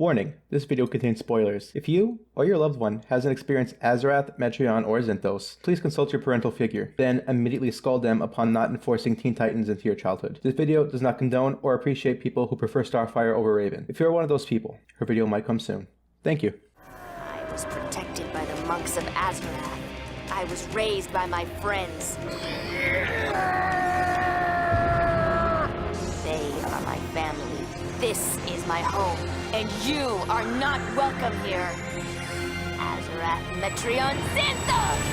Warning, this video contains spoilers. If you or your loved one hasn't experienced Azarath, Metreon, or Zinthos, please consult your parental figure. Then immediately scold them upon not enforcing Teen Titans into your childhood. This video does not condone or appreciate people who prefer Starfire over Raven. If you're one of those people, her video might come soon. Thank you. I was protected by the monks of Azarath. I was raised by my friends. They are my family. This is my home, and you are not welcome here. Azarath, Metreon, Zinthos!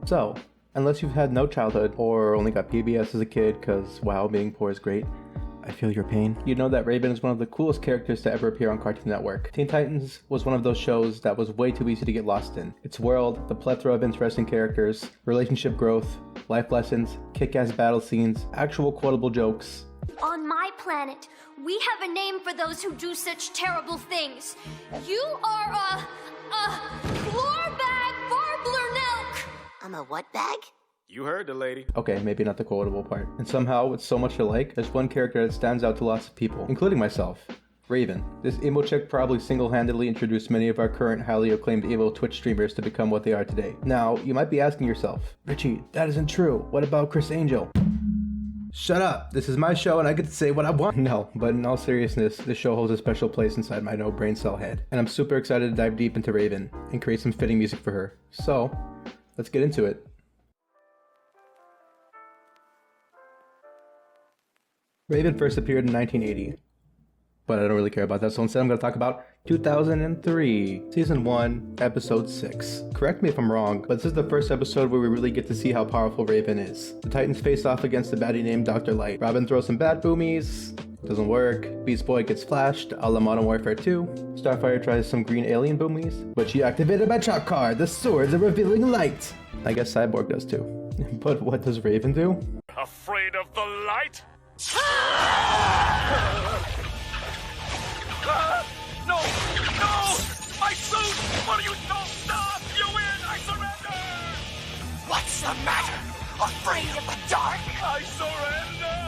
So, unless you've had no childhood or only got PBS as a kid, cause wow, being poor is great, I feel your pain. You know that Raven is one of the coolest characters to ever appear on Cartoon Network. Teen Titans was one of those shows that was way too easy to get lost in. Its world, the plethora of interesting characters, relationship growth, life lessons, kick-ass battle scenes, actual quotable jokes. On my planet, we have a name for those who do such terrible things. You are a glorbag warbler nelk. I'm a what bag? You heard the lady. Okay, maybe not the quotable part. And somehow, with so much to like, there's one character that stands out to lots of people, including myself. Raven. This emo chick probably single-handedly introduced many of our current highly acclaimed emo Twitch streamers to become what they are today. Now, you might be asking yourself, Richie, that isn't true. What about Chris Angel? Shut up! This is my show and I get to say what I want. No, but in all seriousness, this show holds a special place inside my no brain cell head. And I'm super excited to dive deep into Raven and create some fitting music for her. So, let's get into it. Raven first appeared in 1980, but I don't really care about that, so instead I'm going to talk about 2003, Season 1, Episode 6. Correct me if I'm wrong, but this is the first episode where we really get to see how powerful Raven is. The Titans face off against the baddie named Dr. Light. Robin throws some bad boomies, doesn't work. Beast Boy gets flashed, a la Modern Warfare 2. Starfire tries some green alien boomies, but she activated my trap card, the swords of revealing light. I guess Cyborg does too. But what does Raven do? Afraid of the light? No! No! My suit! What are you doing? Stop! You win! I surrender! What's the matter? Afraid of the dark? I surrender!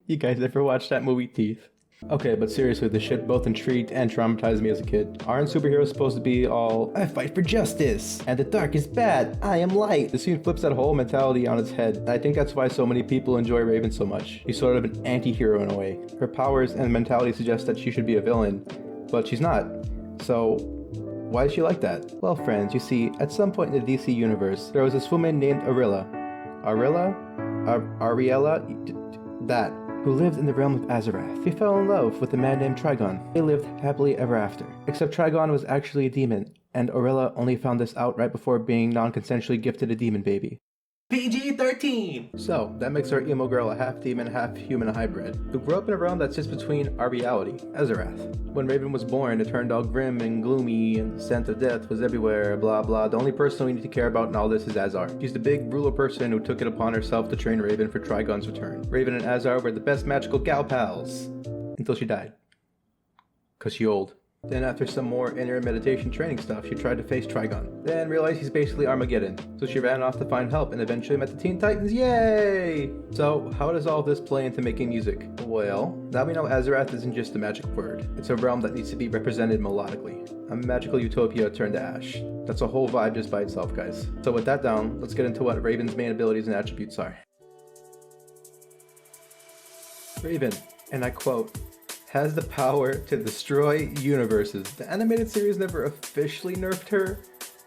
You guys ever watch that movie Teeth? Okay, but seriously, this shit both intrigued and traumatized me as a kid. Aren't superheroes supposed to be all, I fight for justice, and the dark is bad, I am light? The scene flips that whole mentality on its head. I think that's why so many people enjoy Raven so much. She's sort of an anti-hero in a way. Her powers and mentality suggest that she should be a villain, but she's not. So, why is she like that? Well, friends, you see, at some point in the DC universe, there was this woman named Ariella, who lived in the realm of Azarath. She fell in love with a man named Trigon. They lived happily ever after. Except Trigon was actually a demon, and Orilla only found this out right before being non-consensually gifted a demon baby. PG-13! So, that makes our emo girl a half-demon, half-human hybrid, who grew up in a realm that sits between our reality, Azarath. When Raven was born, it turned all grim and gloomy, and the scent of death was everywhere, blah blah. The only person we need to care about in all this is Azar. She's the big ruler person who took it upon herself to train Raven for Trigon's return. Raven and Azar were the best magical gal pals, until she died. 'Cause she old. Then after some more inner meditation training stuff, she tried to face Trigon. Then realized he's basically Armageddon. So she ran off to find help and eventually met the Teen Titans, yay! So how does all this play into making music? Well, now we know Azarath isn't just a magic word. It's a realm that needs to be represented melodically. A magical utopia turned to ash. That's a whole vibe just by itself, guys. So with that down, let's get into what Raven's main abilities and attributes are. Raven, and I quote, has the power to destroy universes. The animated series never officially nerfed her.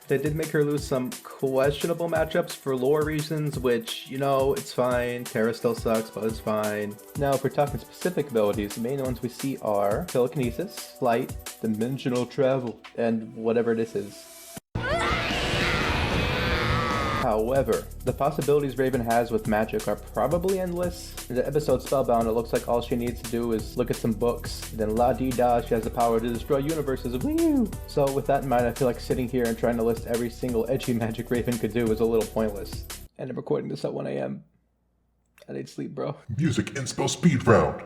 They did make her lose some questionable matchups for lore reasons, which, you know, it's fine. Terra still sucks, but it's fine. Now, if we're talking specific abilities, the main ones we see are telekinesis, flight, dimensional travel, and whatever this is. However, the possibilities Raven has with magic are probably endless. In the episode Spellbound, it looks like all she needs to do is look at some books, then la-dee-da, she has the power to destroy universes. Woo! So with that in mind, I feel like sitting here and trying to list every single edgy magic Raven could do is a little pointless. And I'm recording this at 1 AM. I need sleep, bro. Music Inspo Speed Round.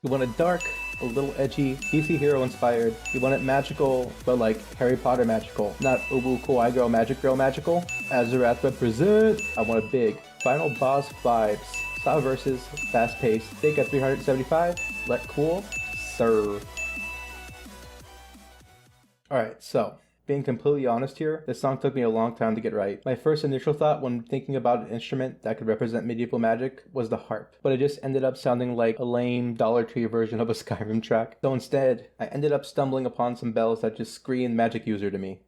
You want a dark, a little edgy, DC hero inspired. We want it magical, but like Harry Potter magical, not Ubu Kawaii Girl magical. Azarath represent! I want it big. Final boss vibes. Style versus, fast paced. Think at 375, let cool, serve. Alright, so, being completely honest here, this song took me a long time to get right. My first initial thought when thinking about an instrument that could represent medieval magic was the harp, but it just ended up sounding like a lame Dollar Tree version of a Skyrim track. So instead, I ended up stumbling upon some bells that just screamed magic user to me.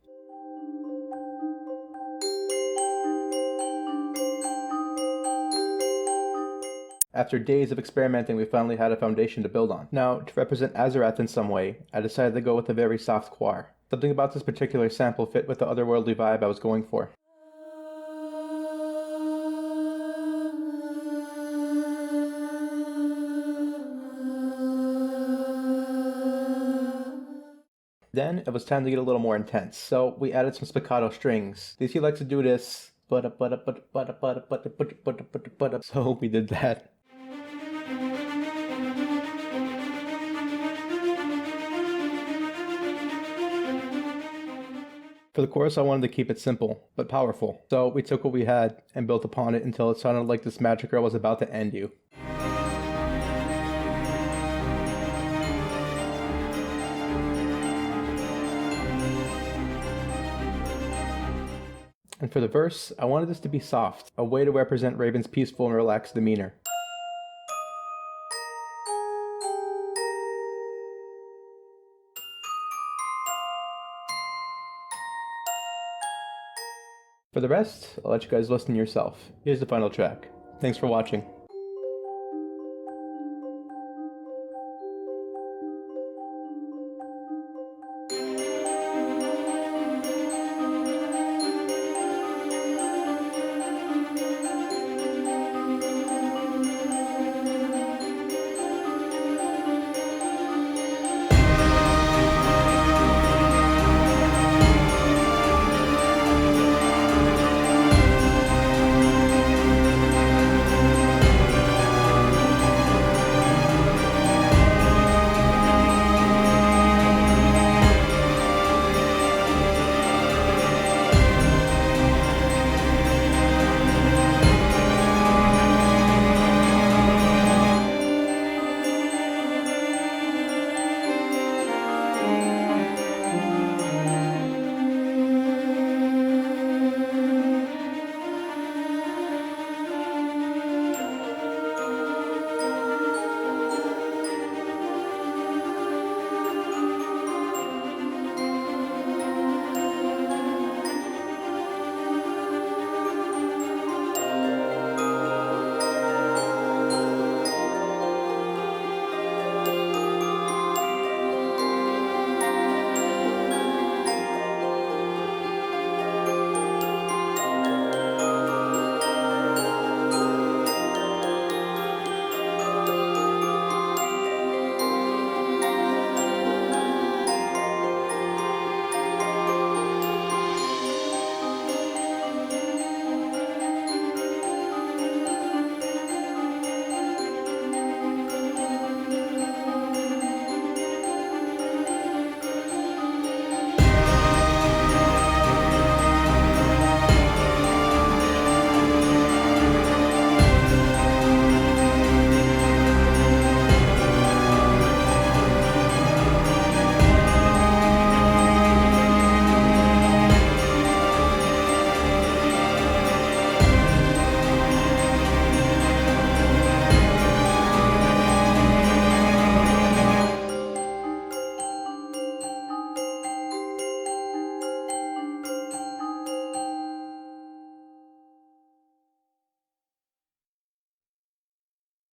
After days of experimenting, we finally had a foundation to build on. Now, to represent Azarath in some way, I decided to go with a very soft choir. Something about this particular sample fit with the otherworldly vibe I was going for. Then, it was time to get a little more intense, so we added some spiccato strings. DC likes to do this, so we did that. For the chorus, I wanted to keep it simple, but powerful. So we took what we had and built upon it until it sounded like this magic girl was about to end you. And for the verse, I wanted this to be soft, a way to represent Raven's peaceful and relaxed demeanor. For the rest, I'll let you guys listen yourself. Here's the final track. Thanks for watching.